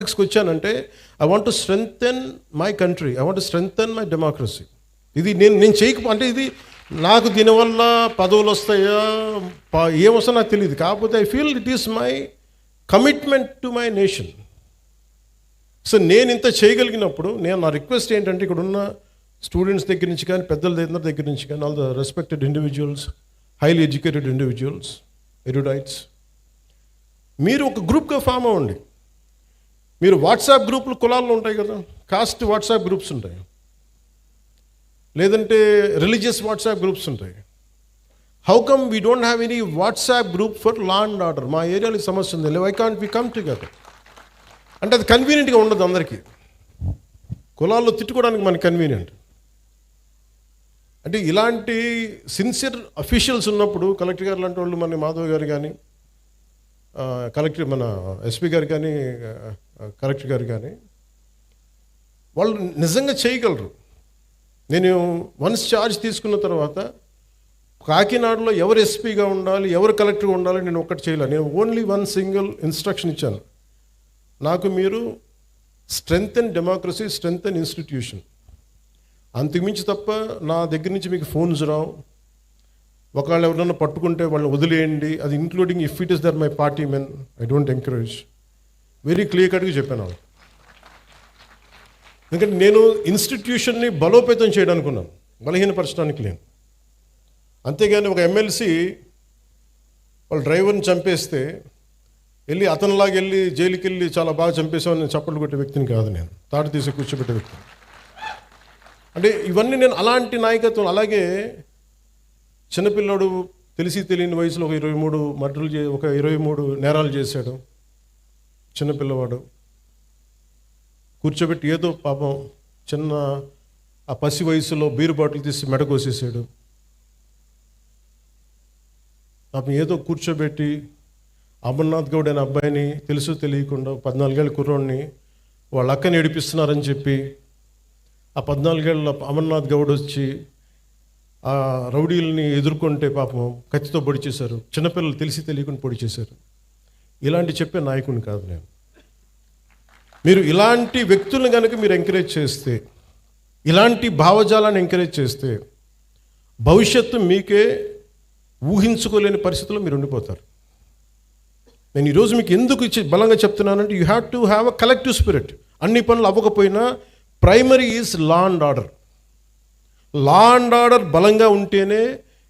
వచ్చానంటే I want to strengthen my country, I want to strengthen my democracy. ఇది నేను అంటే ఇది నాకు దీనివల్ల పదవులు వస్తాయా ఏమొస్తా నాకు తెలియదు. కాకపోతే I feel it is my commitment to my nation. So నేను ఇంత చేయగలిగినప్పుడు నా రిక్వెస్ట్ ఏంటంటే ఇక్కడ ఉన్న స్టూడెంట్స్ దగ్గర నుంచి కానీ పెద్దల దగ్గర నుంచి కానీ all the respected individuals, highly educated individuals, erudites, మీరు ఒక గ్రూప్గా ఫామ్ అవ్వండి. మీరు వాట్సాప్ గ్రూపులు కులాల్లో ఉంటాయి కదా, కాస్ట్ వాట్సాప్ గ్రూప్స్ ఉంటాయి, లేదంటే రిలీజియస్ వాట్సాప్ గ్రూప్స్ ఉంటాయి. How come we don't have any WhatsApp group for law and order? మా ఏరియాలో సమస్య ఉంది, why can't we come together? అంటే అది కన్వీనియంట్గా ఉండదు అందరికీ. కులాల్లో తిట్టుకోవడానికి మనకి కన్వీనియంట్. అంటే ఇలాంటి సిన్సియర్ అఫీషియల్స్ ఉన్నప్పుడు కలెక్టర్ గారు లాంటి వాళ్ళు, మన మాధవ్ గారు కానీ, కలెక్టర్ మన ఎస్పీ గారు కానీ, కలెక్టర్ గారు కానీ, వాళ్ళు నిజంగా చేయగలరు. నేను వన్స్ ఛార్జ్ తీసుకున్న తర్వాత కాకినాడలో ఎవరు ఎస్పీగా ఉండాలి, ఎవరు కలెక్టర్గా ఉండాలి నేను ఒక్కటి చేయలేదు. నేను ఓన్లీ వన్ సింగిల్ ఇన్స్ట్రక్షన్ ఇచ్చాను, నాకు మీరు స్ట్రెంగ్థెన్ డెమోక్రసీ, స్ట్రెంగ్థెన్ ఇన్స్టిట్యూషన్, అంతకుమించి తప్ప నా దగ్గర నుంచి మీకు ఫోన్స్ రావు. ఒకవేళ ఎవరైనా పట్టుకుంటే వాళ్ళని వదిలేయండి, అది including if it is there my party men, I don't encourage. Very clear కట్గా చెప్పాను. ఎందుకంటే నేను ఇన్స్టిట్యూషన్ని బలోపేతం చేయడానికి ఉన్నాను, బలహీనపరచడానికి లేను. అంతేగాని ఒక ఎమ్మెల్సీ వాళ్ళ డ్రైవర్ని చంపేస్తే వెళ్ళి అతనిలాగా వెళ్ళి జైలుకి వెళ్ళి చాలా బాగా చంపేసామని నేను చప్పట్లు కొట్టే వ్యక్తిని కాదు, నేను తాడు తీసి కూర్చోబెట్టే వ్యక్తిని. అంటే ఇవన్నీ నేను అలాంటి నాయకత్వం. అలాగే చిన్నపిల్లాడు తెలిసి తెలియని వయసులో ఒక 23 మర్డర్లు ఒక 23 నేరాలు చేశాడు చిన్నపిల్లవాడు. కూర్చోబెట్టి ఏదో పాపం చిన్న ఆ పసి వయసులో బీరు బాటిల్ తీసి మెడకోసేసాడు. పాపం ఏదో కూర్చోబెట్టి అమర్నాథ్ గౌడ్ అనే అబ్బాయిని తెలుసు తెలియకుండా 14 ఏళ్ళ కుర్రోడిని వాళ్ళ అక్కని ఏడిపిస్తున్నారని చెప్పి ఆ 14 ఏళ్ళ అమర్నాథ్ గౌడ్ వచ్చి ఆ రౌడీలని ఎదుర్కొంటే పాపం కత్తితో పొడి చేశారు. చిన్నపిల్లలు తెలిసి తెలియకుండా పొడి చేశారు. ఇలాంటి చెప్పే నాయకుడిని కాదు నేను. మీరు ఇలాంటి వ్యక్తులను కనుక మీరు ఎంకరేజ్ చేస్తే, ఇలాంటి భావజాలాన్ని ఎంకరేజ్ చేస్తే భవిష్యత్తు మీకే ఊహించుకోలేని పరిస్థితుల్లో మీరు ఉండిపోతారు. నేను ఈరోజు మీకు ఎందుకు బలంగా చెప్తున్నానంటే, you have to have a collective spirit. అన్ని పనులు అవ్వకపోయినా primary is law and order. Law and order బలంగా ఉంటేనే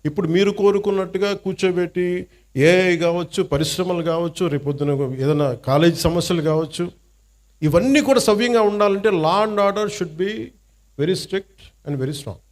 ఇప్పుడు మీరు కోరుకున్నట్టుగా కూర్చోబెట్టి ఏఐ కావచ్చు, పరిశ్రమలు కావచ్చు, రేపొద్దున ఏదైనా కాలేజీ సమస్యలు కావచ్చు, ఇవన్నీ కూడా సవ్యంగా ఉండాలంటే లా and order should be very strict and very strong.